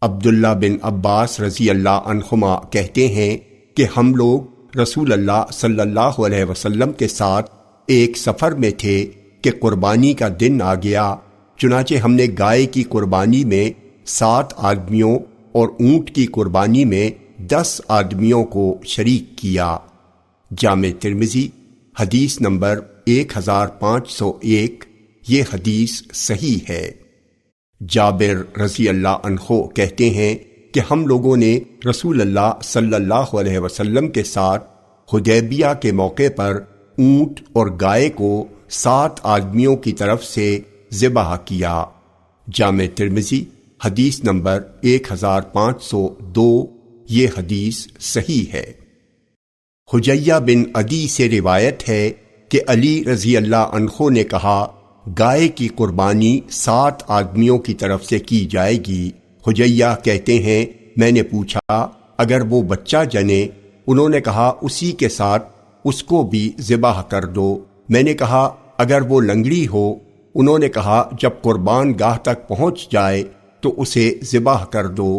عبداللہ بن عباس رضی اللہ عنہما کہتے ہیں کہ ہم لوگ رسول اللہ صلی اللہ علیہ وسلم کے ساتھ ایک سفر میں تھے کہ قربانی کا دن آ گیا، چنانچہ ہم نے گائے کی قربانی میں 7 آدمیوں اور اونٹ کی قربانی میں 10 آدمیوں کو شریک کیا۔ جامع ترمذی حدیث نمبر 1501، یہ حدیث صحیح ہے۔ جابر رضی اللہ عنہ کہتے ہیں کہ ہم لوگوں نے رسول اللہ صلی اللہ علیہ وسلم کے ساتھ حدیبیہ کے موقع پر اونٹ اور گائے کو 7 آدمیوں کی طرف سے ذبح کیا۔ جامع ترمذی حدیث نمبر 1502، یہ حدیث صحیح ہے۔ حجیہ بن عدی سے روایت ہے کہ علی رضی اللہ عنہ نے کہا، گائے کی قربانی 7 آدمیوں کی طرف سے کی جائے گی۔ حجیہ کہتے ہیں میں نے پوچھا اگر وہ بچہ جنے؟ انہوں نے کہا اسی کے ساتھ اس کو بھی ذبح کر دو۔ میں نے کہا اگر وہ لنگڑی ہو؟ انہوں نے کہا جب قربان گاہ تک پہنچ جائے تو اسے ذبح کر دو۔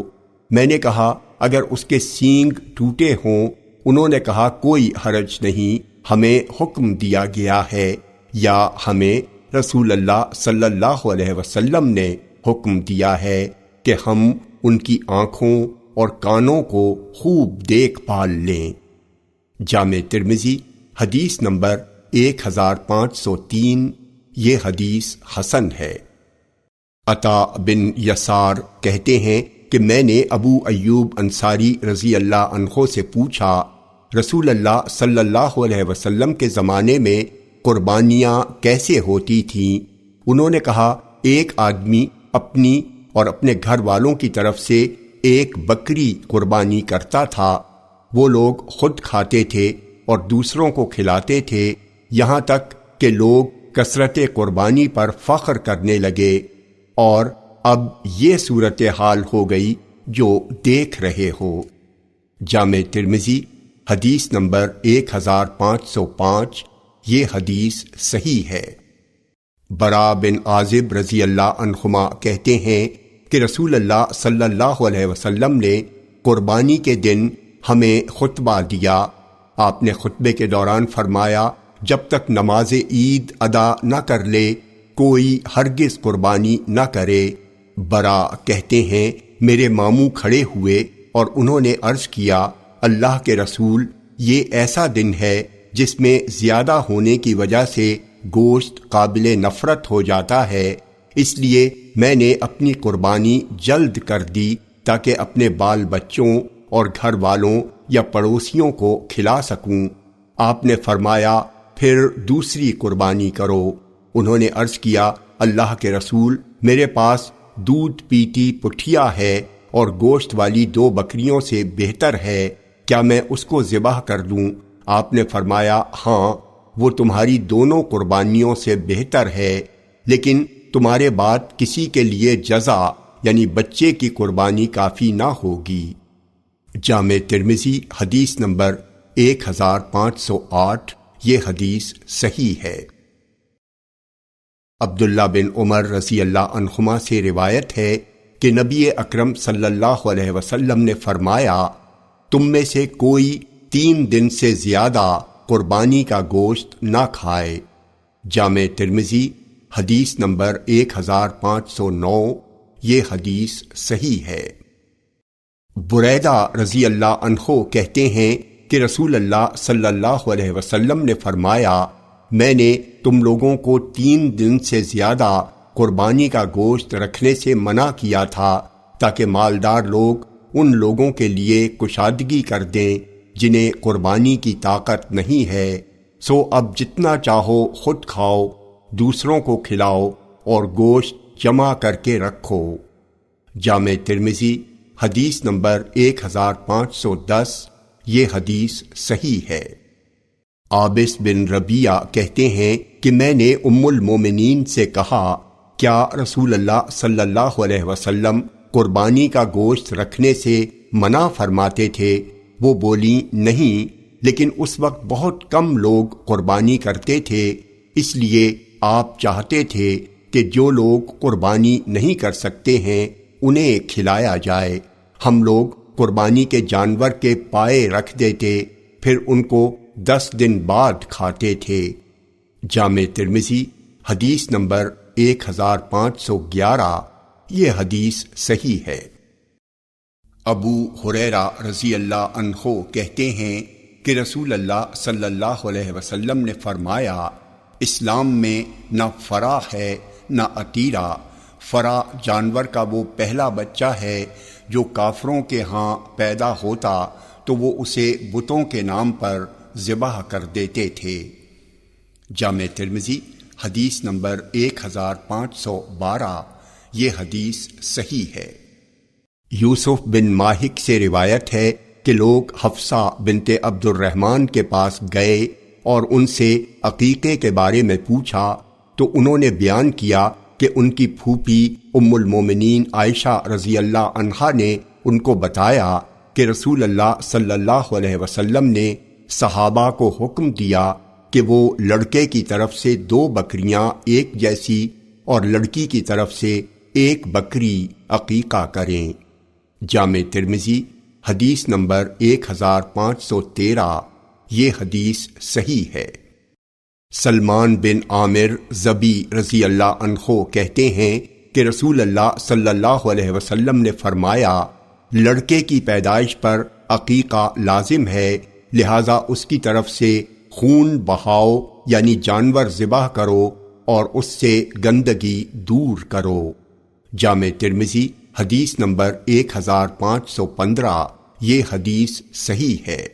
میں نے کہا اگر اس کے سینگ ٹوٹے ہوں؟ انہوں نے کہا کوئی حرج نہیں، ہمیں حکم دیا گیا ہے، یا ہمیں رسول اللہ صلی اللہ علیہ وسلم نے حکم دیا ہے کہ ہم ان کی آنکھوں اور کانوں کو خوب دیکھ بھال لیں۔ جامع ترمذی حدیث نمبر 1503، یہ حدیث حسن ہے۔ عطا بن یسار کہتے ہیں کہ میں نے ابو ایوب انصاری رضی اللہ عنہ سے پوچھا رسول اللہ صلی اللہ علیہ وسلم کے زمانے میں قربانیاں کیسے ہوتی تھیں؟ انہوں نے کہا ایک آدمی اپنی اور اپنے گھر والوں کی طرف سے ایک بکری قربانی کرتا تھا، وہ لوگ خود کھاتے تھے اور دوسروں کو کھلاتے تھے، یہاں تک کہ لوگ کثرت قربانی پر فخر کرنے لگے، اور اب یہ صورتحال ہو گئی جو دیکھ رہے ہو۔ جامع ترمذی حدیث نمبر 1505، یہ حدیث صحیح ہے۔ برا بن عازب رضی اللہ عنہما کہتے ہیں کہ رسول اللہ صلی اللہ علیہ وسلم نے قربانی کے دن ہمیں خطبہ دیا۔ آپ نے خطبے کے دوران فرمایا جب تک نماز عید ادا نہ کر لے کوئی ہرگز قربانی نہ کرے۔ برا کہتے ہیں میرے ماموں کھڑے ہوئے اور انہوں نے عرض کیا اللہ کے رسول، یہ ایسا دن ہے جس میں زیادہ ہونے کی وجہ سے گوشت قابل نفرت ہو جاتا ہے، اس لیے میں نے اپنی قربانی جلد کر دی تاکہ اپنے بال بچوں اور گھر والوں یا پڑوسیوں کو کھلا سکوں۔ آپ نے فرمایا پھر دوسری قربانی کرو۔ انہوں نے عرض کیا اللہ کے رسول، میرے پاس دودھ پیتی پٹھیا ہے اور گوشت والی 2 بکریوں سے بہتر ہے، کیا میں اس کو ذبح کر دوں؟ آپ نے فرمایا ہاں، وہ تمہاری دونوں قربانیوں سے بہتر ہے، لیکن تمہارے بعد کسی کے لیے جزا یعنی بچے کی قربانی کافی نہ ہوگی۔ جامع ترمذی حدیث نمبر 1508، یہ حدیث صحیح ہے۔ عبداللہ بن عمر رضی اللہ عنہما سے روایت ہے کہ نبی اکرم صلی اللہ علیہ وسلم نے فرمایا تم میں سے کوئی 3 دن سے زیادہ قربانی کا گوشت نہ کھائے۔ جامع ترمذی حدیث نمبر 1509، یہ حدیث صحیح ہے۔ بریدہ رضی اللہ عنہ کہتے ہیں کہ رسول اللہ صلی اللہ علیہ وسلم نے فرمایا میں نے تم لوگوں کو 3 دن سے زیادہ قربانی کا گوشت رکھنے سے منع کیا تھا تاکہ مالدار لوگ ان لوگوں کے لیے کشادگی کر دیں جنہیں قربانی کی طاقت نہیں ہے، سو اب جتنا چاہو خود کھاؤ، دوسروں کو کھلاؤ اور گوشت جمع کر کے رکھو۔ جامع ترمذی حدیث نمبر 1510، یہ حدیث صحیح ہے۔ عابس بن ربیعہ کہتے ہیں کہ میں نے ام المومنین سے کہا کیا رسول اللہ صلی اللہ علیہ وسلم قربانی کا گوشت رکھنے سے منع فرماتے تھے؟ وہ بولی نہیں، لیکن اس وقت بہت کم لوگ قربانی کرتے تھے، اس لیے آپ چاہتے تھے کہ جو لوگ قربانی نہیں کر سکتے ہیں انہیں کھلایا جائے۔ ہم لوگ قربانی کے جانور کے پائے رکھ دیتے، پھر ان کو 10 دن بعد کھاتے تھے۔ جامع ترمذی حدیث نمبر 1511۔ یہ حدیث صحیح ہے۔ ابو ہریرہ رضی اللہ عنہ کہتے ہیں کہ رسول اللہ صلی اللہ علیہ وسلم نے فرمایا، اسلام میں نہ فرا ہے نہ عتیرہ۔ فرا جانور کا وہ پہلا بچہ ہے جو کافروں کے ہاں پیدا ہوتا تو وہ اسے بتوں کے نام پر ذبح کر دیتے تھے۔ جامع ترمذی حدیث نمبر 1512۔ یہ حدیث صحیح ہے۔ یوسف بن ماہک سے روایت ہے کہ لوگ حفصہ بنت عبد الرحمن کے پاس گئے اور ان سے عقیقے کے بارے میں پوچھا تو انہوں نے بیان کیا کہ ان کی پھوپھی ام المومنین عائشہ رضی اللہ عنہا نے ان کو بتایا کہ رسول اللہ صلی اللہ علیہ وسلم نے صحابہ کو حکم دیا کہ وہ لڑکے کی طرف سے 2 بکریاں ایک جیسی اور لڑکی کی طرف سے 1 بکری عقیقہ کریں۔ جامع ترمذی حدیث نمبر 1513۔ یہ حدیث صحیح ہے۔ سلمان بن عامر ضبی رضی اللہ عنہ کہتے ہیں کہ رسول اللہ صلی اللہ علیہ وسلم نے فرمایا، لڑکے کی پیدائش پر عقیقہ لازم ہے، لہذا اس کی طرف سے خون بہاؤ یعنی جانور ذبح کرو اور اس سے گندگی دور کرو۔ جامع ترمذی حدیث نمبر 1515۔ یہ حدیث صحیح ہے۔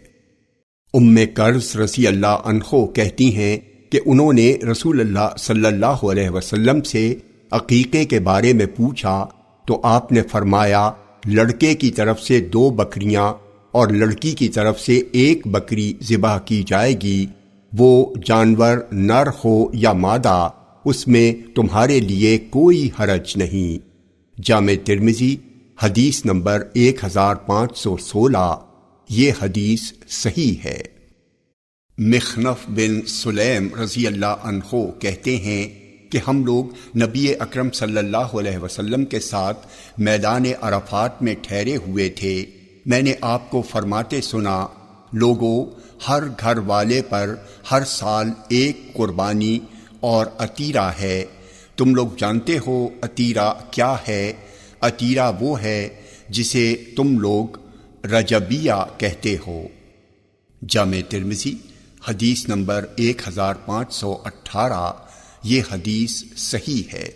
ام کرز رضی اللہ عنہ کہتی ہیں کہ انہوں نے رسول اللہ صلی اللہ علیہ وسلم سے عقیقے کے بارے میں پوچھا تو آپ نے فرمایا، لڑکے کی طرف سے 2 بکریاں اور لڑکی کی طرف سے 1 بکری ذبح کی جائے گی، وہ جانور نر ہو یا مادہ، اس میں تمہارے لیے کوئی حرج نہیں۔ جامع ترمذی حدیث نمبر 1516۔ یہ حدیث صحیح ہے۔ مخنف بن سلیم رضی اللہ عنہ کہتے ہیں کہ ہم لوگ نبی اکرم صلی اللہ علیہ وسلم کے ساتھ میدان عرفات میں ٹھہرے ہوئے تھے۔ میں نے آپ کو فرماتے سنا، لوگوں، ہر گھر والے پر ہر سال 1 قربانی اور عتیرہ ہے۔ تم لوگ جانتے ہو عتیرہ کیا ہے؟ عتیرہ وہ ہے جسے تم لوگ رجبیہ کہتے ہو۔ جامع ترمذی حدیث نمبر 1518۔ یہ حدیث صحیح ہے۔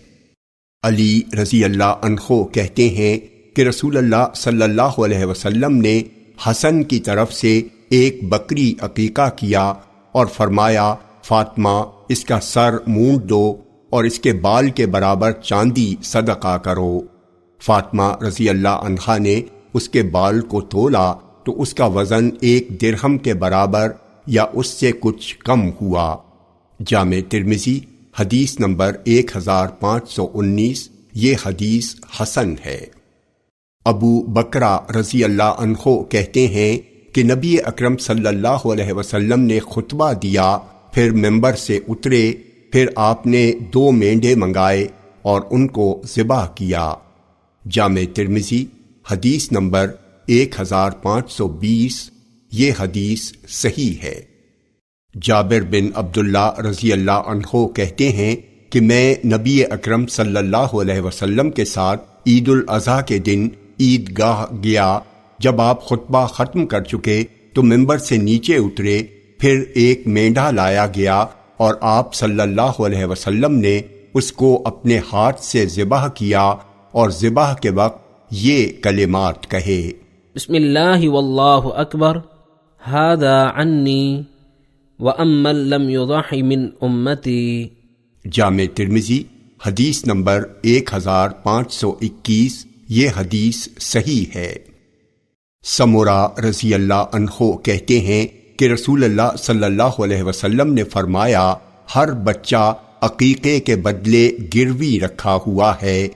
علی رضی اللہ عنہ کہتے ہیں کہ رسول اللہ صلی اللہ علیہ وسلم نے حسن کی طرف سے 1 بکری عقیقہ کیا اور فرمایا، فاطمہ اس کا سر مونڈ دو اور اس کے بال کے برابر چاندی صدقہ کرو۔ فاطمہ رضی اللہ عنہا نے اس کے بال کو تولا تو اس کا وزن 1 درہم کے برابر یا اس سے کچھ کم ہوا۔ جامع ترمذی حدیث نمبر 1519۔ یہ حدیث حسن ہے۔ ابو بکرہ رضی اللہ عنہ کہتے ہیں کہ نبی اکرم صلی اللہ علیہ وسلم نے خطبہ دیا، پھر ممبر سے اترے، پھر آپ نے 2 مینڈھے منگائے اور ان کو ذبح کیا۔ جامع ترمذی حدیث نمبر 1520۔ یہ حدیث صحیح ہے۔ جابر بن عبداللہ رضی اللہ عنہ کہتے ہیں کہ میں نبی اکرم صلی اللہ علیہ وسلم کے ساتھ عید الاضحیٰ کے دن عیدگاہ گیا۔ جب آپ خطبہ ختم کر چکے تو ممبر سے نیچے اترے، پھر 1 مینڈھا لایا گیا اور آپ صلی اللہ علیہ وسلم نے اس کو اپنے ہاتھ سے ذبح کیا اور ذبح کے وقت یہ کلمات کہے، بسم اللہ واللہ اکبر، ھذا عنی وَأَمَّن لَّمْ يُضَحِ مِنْ أُمَّتِي۔ جامع ترمذی حدیث نمبر 1521۔ یہ حدیث صحیح ہے۔ سمرہ رضی اللہ عنہ کہتے ہیں کہ رسول اللہ صلی اللہ علیہ وسلم نے فرمایا، ہر بچہ عقیقے کے بدلے گروی رکھا ہوا ہے،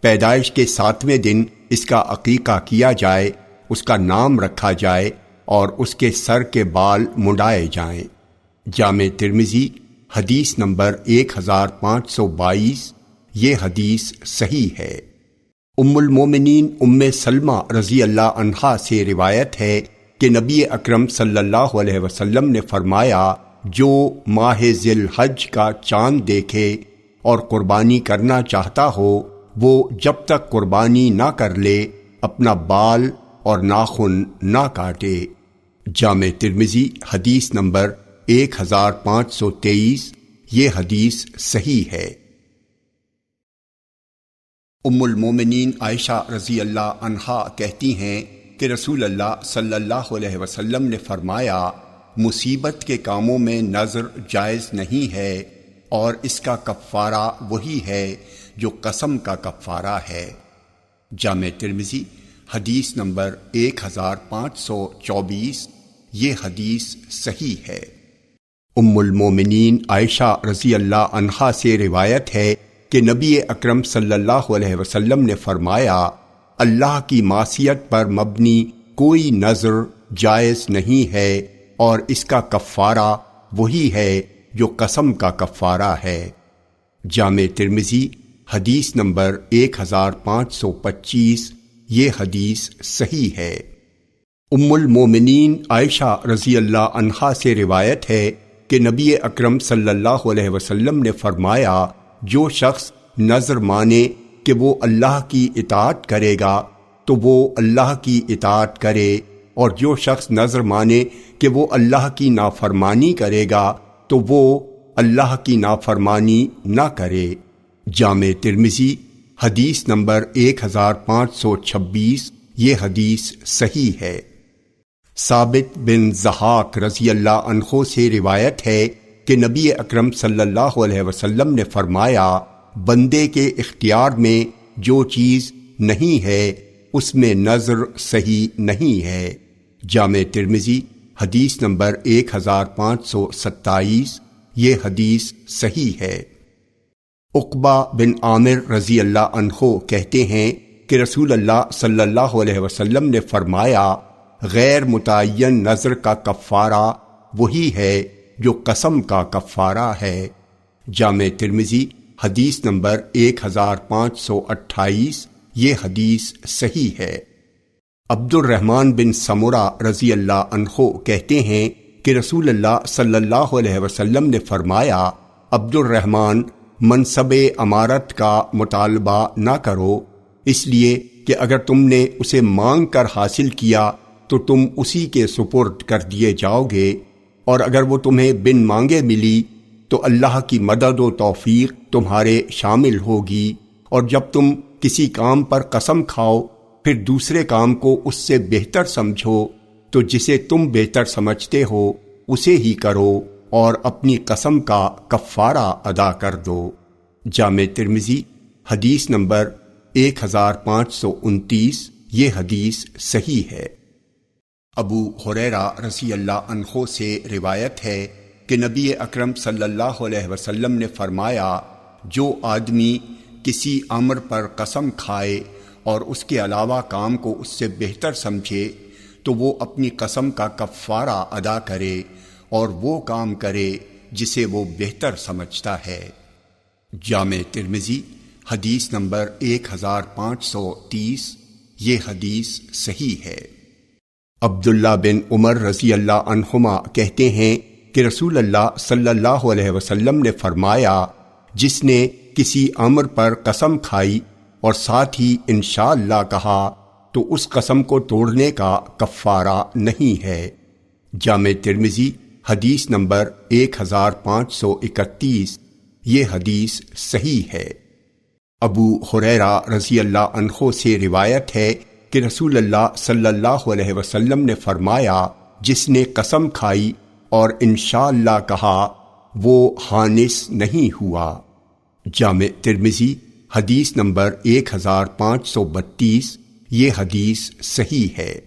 پیدائش کے 7ویں دن اس کا عقیقہ کیا جائے، اس کا نام رکھا جائے اور اس کے سر کے بال منڈائے جائیں۔ جامع ترمذی حدیث نمبر 1522۔ یہ حدیث صحیح ہے۔ ام المومنین ام سلمہ رضی اللہ عنہا سے روایت ہے کہ نبی اکرم صلی اللہ علیہ وسلم نے فرمایا، جو ماہ ذی الحج کا چاند دیکھے اور قربانی کرنا چاہتا ہو وہ جب تک قربانی نہ کر لے اپنا بال اور ناخن نہ کاٹے۔ جامع ترمذی حدیث نمبر 1523۔ یہ حدیث صحیح ہے۔ ام المومنین عائشہ رضی اللہ عنہا کہتی ہیں کہ رسول اللہ صلی اللہ علیہ وسلم نے فرمایا، مصیبت کے کاموں میں نظر جائز نہیں ہے اور اس کا کفارہ وہی ہے جو قسم کا کفارہ ہے۔ جامع ترمذی حدیث نمبر 1524۔ یہ حدیث صحیح ہے۔ ام المومنین عائشہ رضی اللہ عنہا سے روایت ہے کہ نبی اکرم صلی اللہ علیہ وسلم نے فرمایا، اللہ کی معصیت پر مبنی کوئی نذر جائز نہیں ہے اور اس کا کفارہ وہی ہے جو قسم کا کفارہ ہے۔ جامع ترمذی حدیث نمبر 1525۔ یہ حدیث صحیح ہے۔ ام المومنین عائشہ رضی اللہ عنہا سے روایت ہے کہ نبی اکرم صلی اللہ علیہ وسلم نے فرمایا، جو شخص نذر مانے کہ وہ اللہ کی اطاعت کرے گا تو وہ اللہ کی اطاعت کرے، اور جو شخص نذر مانے کہ وہ اللہ کی نافرمانی کرے گا تو وہ اللہ کی نافرمانی نہ کرے۔ جامع ترمذی حدیث نمبر 1526۔ یہ حدیث صحیح ہے۔ ثابت بن ضحاک رضی اللہ عنہ سے روایت ہے کہ نبی اکرم صلی اللہ علیہ وسلم نے فرمایا، بندے کے اختیار میں جو چیز نہیں ہے اس میں نذر صحیح نہیں ہے۔ جامع ترمذی حدیث نمبر 1527۔ یہ حدیث صحیح ہے۔ عقبہ بن عامر رضی اللہ عنہ کہتے ہیں کہ رسول اللہ صلی اللہ علیہ وسلم نے فرمایا، غیر متعین نذر کا کفارہ وہی ہے جو قسم کا کفارہ ہے۔ جامع ترمذی حدیث نمبر 1528۔ یہ حدیث صحیح ہے۔ عبد الرحمن بن سمرہ رضی اللہ عنہ کہتے ہیں کہ رسول اللہ صلی اللہ علیہ وسلم نے فرمایا، عبد الرحمن منصب امارت کا مطالبہ نہ کرو، اس لیے کہ اگر تم نے اسے مانگ کر حاصل کیا تو تم اسی کے سپرد کر دیے جاؤ گے، اور اگر وہ تمہیں بن مانگے ملی تو اللہ کی مدد و توفیق تمہارے شامل ہوگی، اور جب تم کسی کام پر قسم کھاؤ پھر دوسرے کام کو اس سے بہتر سمجھو تو جسے تم بہتر سمجھتے ہو اسے ہی کرو اور اپنی قسم کا کفارہ ادا کر دو۔ جامع ترمذی حدیث نمبر 1529۔ یہ حدیث صحیح ہے۔ ابو ہریرہ رضی اللہ عنہ سے روایت ہے کہ نبی اکرم صلی اللہ علیہ وسلم نے فرمایا، جو آدمی کسی امر پر قسم کھائے اور اس کے علاوہ کام کو اس سے بہتر سمجھے تو وہ اپنی قسم کا کفارہ ادا کرے اور وہ کام کرے جسے وہ بہتر سمجھتا ہے۔ جامع ترمذی حدیث نمبر 1530۔ یہ حدیث صحیح ہے۔ عبداللہ بن عمر رضی اللہ عنہما کہتے ہیں کہ رسول اللہ صلی اللہ علیہ وسلم نے فرمایا، جس نے کسی امر پر قسم کھائی اور ساتھ ہی انشاءاللہ کہا تو اس قسم کو توڑنے کا کفارہ نہیں ہے۔ جامع ترمذی حدیث نمبر 1531۔ یہ حدیث صحیح ہے۔ ابو ہریرہ رضی اللہ عنہ سے روایت ہے کہ رسول اللہ صلی اللہ علیہ وسلم نے فرمایا، جس نے قسم کھائی اور انشاءاللہ کہا وہ خانس نہیں ہوا۔ جامع ترمذی حدیث نمبر 1532۔ یہ حدیث صحیح ہے۔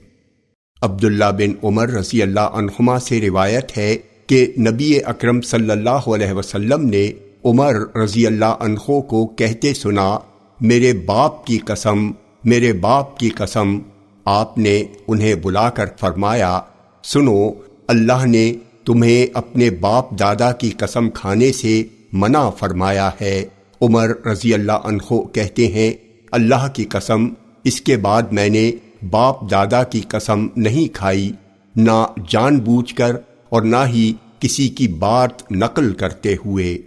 عبداللہ بن عمر رضی اللہ عنہما سے روایت ہے کہ نبی اکرم صلی اللہ علیہ وسلم نے عمر رضی اللہ عنہ کو کہتے سنا، میرے باپ کی قسم، میرے باپ کی قسم۔ آپ نے انہیں بلا کر فرمایا، سنو، اللہ نے تمہیں اپنے باپ دادا کی قسم کھانے سے منع فرمایا ہے۔ عمر رضی اللہ عنہ کہتے ہیں اللہ کی قسم، اس کے بعد میں نے باپ دادا کی قسم نہیں کھائی، نہ جان بوجھ کر اور نہ ہی کسی کی بات نقل کرتے ہوئے۔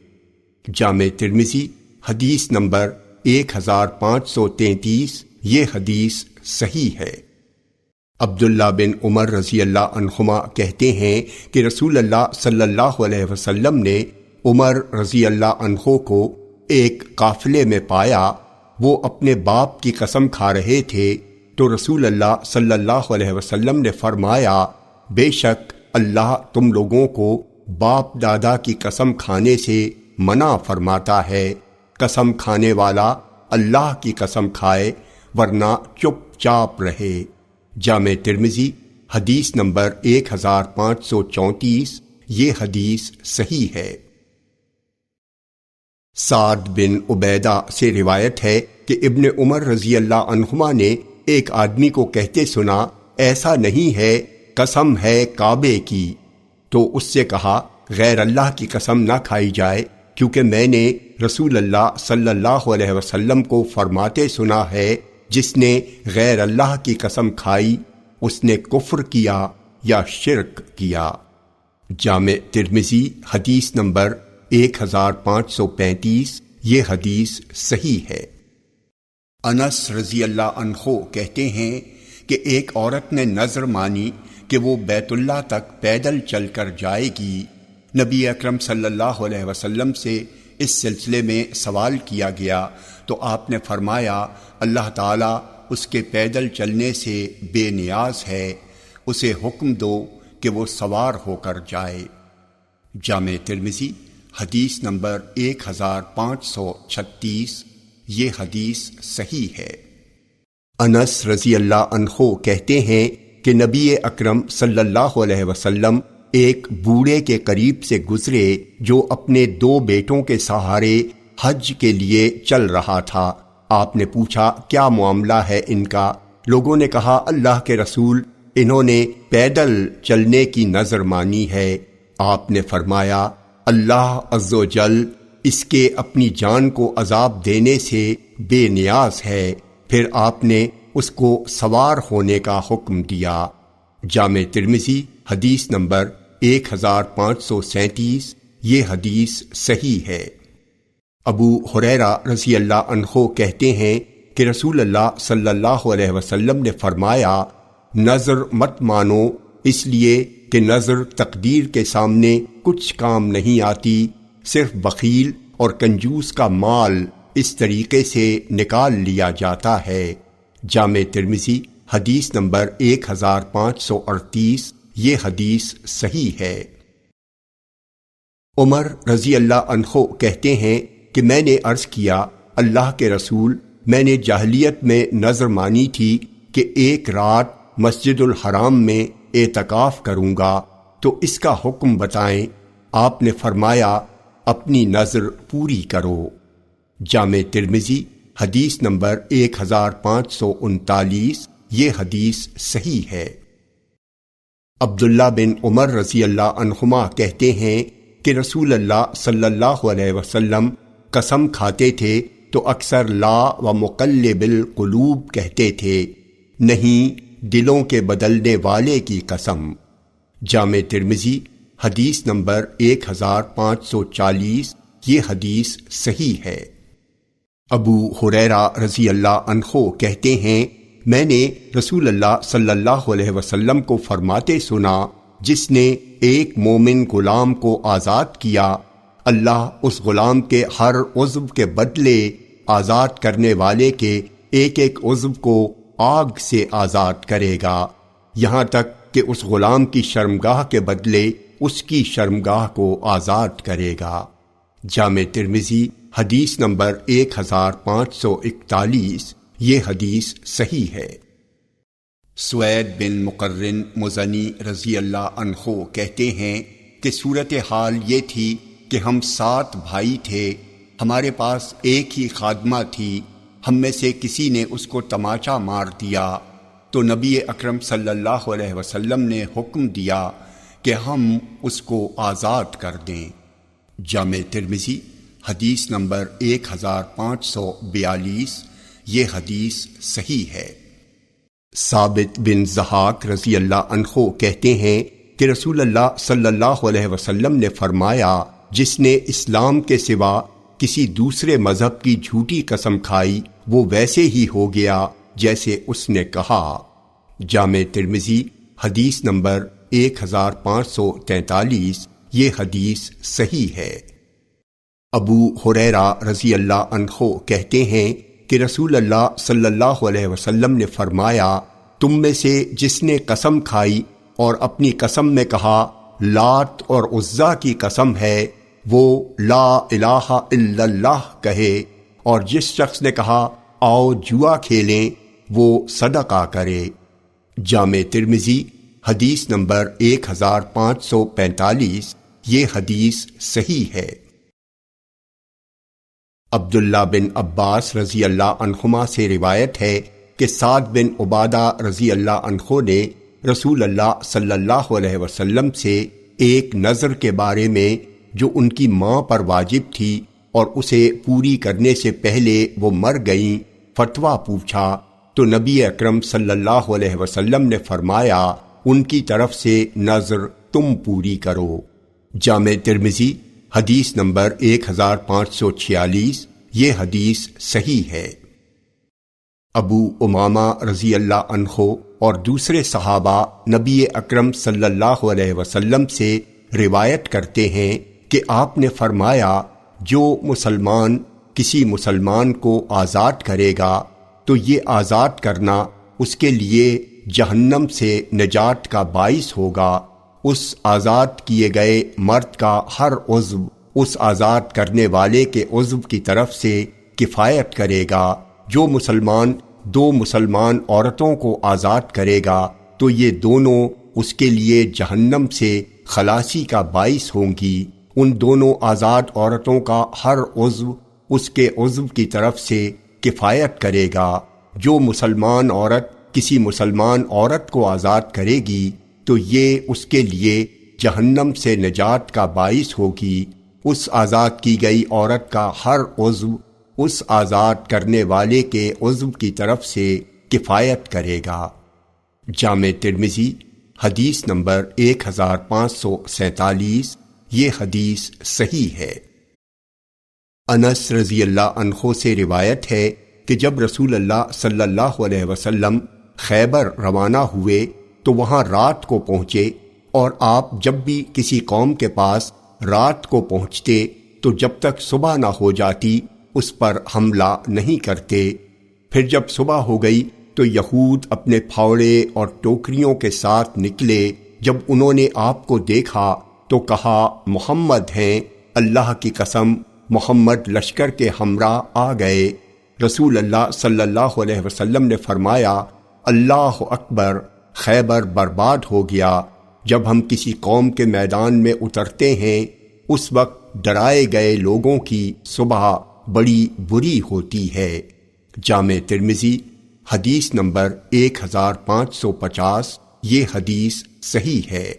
جامع ترمذی حدیث نمبر 1533، یہ حدیث صحیح ہے۔ عبداللہ بن عمر رضی اللہ عنہما کہتے ہیں کہ رسول اللہ صلی اللہ علیہ وسلم نے عمر رضی اللہ عنہ کو ایک قافلے میں پایا، وہ اپنے باپ کی قسم کھا رہے تھے، تو رسول اللہ صلی اللہ علیہ وسلم نے فرمایا، بے شک اللہ تم لوگوں کو باپ دادا کی قسم کھانے سے منع فرماتا ہے، قسم کھانے والا اللہ کی قسم کھائے ورنہ چپ چاپ رہے۔ جامع ترمذی حدیث نمبر 1534، یہ حدیث صحیح ہے۔ سعد بن عبیدہ سے روایت ہے کہ ابن عمر رضی اللہ عنہما نے ایک آدمی کو کہتے سنا، ایسا نہیں ہے، قسم ہے کعبے کی، تو اس سے کہا، غیر اللہ کی قسم نہ کھائی جائے، کیونکہ میں نے رسول اللہ صلی اللہ علیہ وسلم کو فرماتے سنا ہے، جس نے غیر اللہ کی قسم کھائی اس نے کفر کیا یا شرک کیا۔ جامع ترمذی حدیث نمبر 1535، یہ حدیث صحیح ہے۔ انس رضی اللہ عنہ کہتے ہیں کہ ایک عورت نے نذر مانی کہ وہ بیت اللہ تک پیدل چل کر جائے گی۔ نبی اکرم صلی اللہ علیہ وسلم سے اس سلسلے میں سوال کیا گیا تو آپ نے فرمایا، اللہ تعالیٰ اس کے پیدل چلنے سے بے نیاز ہے، اسے حکم دو کہ وہ سوار ہو کر جائے۔ جامع ترمذی حدیث نمبر 1536، یہ حدیث صحیح ہے۔ انس رضی اللہ عنہ کہتے ہیں کہ نبی اکرم صلی اللہ علیہ وسلم ایک بوڑھے کے قریب سے گزرے جو اپنے 2 بیٹوں کے سہارے حج کے لیے چل رہا تھا۔ آپ نے پوچھا، کیا معاملہ ہے ان کا؟ لوگوں نے کہا، اللہ کے رسول، انہوں نے پیدل چلنے کی نذر مانی ہے۔ آپ نے فرمایا، اللہ عز و جل اس کے اپنی جان کو عذاب دینے سے بے نیاز ہے۔ پھر آپ نے اس کو سوار ہونے کا حکم دیا۔ جامع ترمذی حدیث نمبر 1537، یہ حدیث صحیح ہے۔ ابو ہریرہ رضی اللہ عنہ کہتے ہیں کہ رسول اللہ صلی اللہ علیہ وسلم نے فرمایا، نذر مت مانو، اس لیے کہ نذر تقدیر کے سامنے کچھ کام نہیں آتی، صرف بخیل اور کنجوس کا مال اس طریقے سے نکال لیا جاتا ہے۔ جامع ترمذی حدیث نمبر 1538، یہ حدیث صحیح ہے۔ عمر رضی اللہ عنہ کہتے ہیں کہ میں نے عرض کیا، اللہ کے رسول، میں نے جاہلیت میں نذر مانی تھی کہ ایک رات مسجد الحرام میں اعتکاف کروں گا، تو اس کا حکم بتائیں۔ آپ نے فرمایا، اپنی نذر پوری کرو۔ جامع ترمذی حدیث نمبر 1539، یہ حدیث صحیح ہے۔ عبداللہ بن عمر رضی اللہ عنہما کہتے ہیں کہ رسول اللہ صلی اللہ علیہ وسلم قسم کھاتے تھے تو اکثر لا و مقلب القلوب کہتے تھے، نہیں دلوں کے بدلنے والے کی قسم۔ جامع ترمذی حدیث نمبر 1540، یہ حدیث صحیح ہے۔ ابو ہریرہ رضی اللہ عنہ کہتے ہیں، میں نے رسول اللہ صلی اللہ علیہ وسلم کو فرماتے سنا، جس نے ایک مومن غلام کو آزاد کیا، اللہ اس غلام کے ہر عضو کے بدلے آزاد کرنے والے کے ایک ایک عضو کو آگ سے آزاد کرے گا، یہاں تک کہ اس غلام کی شرمگاہ کے بدلے اس کی شرمگاہ کو آزاد کرے گا۔ جامع ترمذی حدیث نمبر 1541، یہ حدیث صحیح ہے۔ سوید بن مقرن مزنی رضی اللہ عنہ کہتے ہیں کہ صورتحال یہ تھی کہ ہم 7 بھائی تھے، ہمارے پاس ایک ہی خادمہ تھی، ہم میں سے کسی نے اس کو تماچا مار دیا تو نبی اکرم صلی اللہ علیہ وسلم نے حکم دیا کہ ہم اس کو آزاد کر دیں۔ جامع ترمذی حدیث نمبر 1542، یہ حدیث صحیح ہے۔ ثابت بن ضحاک رضی اللہ عنہ کہتے ہیں کہ رسول اللہ صلی اللہ علیہ وسلم نے فرمایا، جس نے اسلام کے سوا کسی دوسرے مذہب کی جھوٹی قسم کھائی وہ ویسے ہی ہو گیا جیسے اس نے کہا۔ جامع ترمذی حدیث نمبر 1543، یہ حدیث صحیح ہے۔ ابو ہریرہ رضی اللہ عنہ کہتے ہیں کہ رسول اللہ صلی اللہ علیہ وسلم نے فرمایا، تم میں سے جس نے قسم کھائی اور اپنی قسم میں کہا لات اور عزا کی قسم ہے، وہ لا الہ الا اللہ کہے، اور جس شخص نے کہا آؤ جوا کھیلیں وہ صدقہ کرے۔ جامع ترمذی حدیث نمبر 1545، یہ حدیث صحیح ہے۔ عبداللہ بن عباس رضی اللہ عنہما سے روایت ہے کہ سعد بن عبادہ رضی اللہ عنہ نے رسول اللہ صلی اللہ علیہ وسلم سے ایک نذر کے بارے میں جو ان کی ماں پر واجب تھی اور اسے پوری کرنے سے پہلے وہ مر گئیں فتویٰ پوچھا، تو نبی اکرم صلی اللہ علیہ وسلم نے فرمایا ان کی طرف سے نذر تم پوری کرو۔ جامع ترمذی حدیث نمبر 1546، یہ حدیث صحیح ہے۔ ابو امامہ رضی اللہ عنہ اور دوسرے صحابہ نبی اکرم صلی اللہ علیہ وسلم سے روایت کرتے ہیں کہ آپ نے فرمایا، جو مسلمان کسی مسلمان کو آزاد کرے گا تو یہ آزاد کرنا اس کے لیے جہنم سے نجات کا باعث ہوگا۔ اس آزاد کیے گئے مرد کا ہر عضو اس آزاد کرنے والے کے عضو کی طرف سے کفایت کرے گا۔ جو مسلمان دو مسلمان عورتوں کو آزاد کرے گا تو یہ دونوں اس کے لیے جہنم سے خلاصی کا باعث ہوں گی۔ ان دونوں آزاد عورتوں کا ہر عضو اس کے عضو کی طرف سے کفایت کرے گا۔ جو مسلمان عورت کسی مسلمان عورت کو آزاد کرے گی تو یہ اس کے لیے جہنم سے نجات کا باعث ہوگی۔ اس آزاد کی گئی عورت کا ہر عضو اس آزاد کرنے والے کے عضو کی طرف سے کفایت کرے گا۔ جامع ترمذی حدیث نمبر 1547، یہ حدیث صحیح ہے۔ انس رضی اللہ عنہ سے روایت ہے کہ جب رسول اللہ صلی اللہ علیہ وسلم خیبر روانہ ہوئے تو وہاں رات کو پہنچے، اور آپ جب بھی کسی قوم کے پاس رات کو پہنچتے تو جب تک صبح نہ ہو جاتی اس پر حملہ نہیں کرتے۔ پھر جب صبح ہو گئی تو یہود اپنے پھاوڑے اور ٹوکریوں کے ساتھ نکلے۔ جب انہوں نے آپ کو دیکھا تو کہا محمد ہیں، اللہ کی قسم محمد لشکر کے ہمراہ آ گئے۔ رسول اللہ صلی اللہ علیہ وسلم نے فرمایا، اللہ اکبر، خیبر برباد ہو گیا۔ جب ہم کسی قوم کے میدان میں اترتے ہیں اس وقت ڈرائے گئے لوگوں کی صبح بڑی بری ہوتی ہے۔ جامع ترمذی حدیث نمبر 1550، یہ حدیث صحیح ہے۔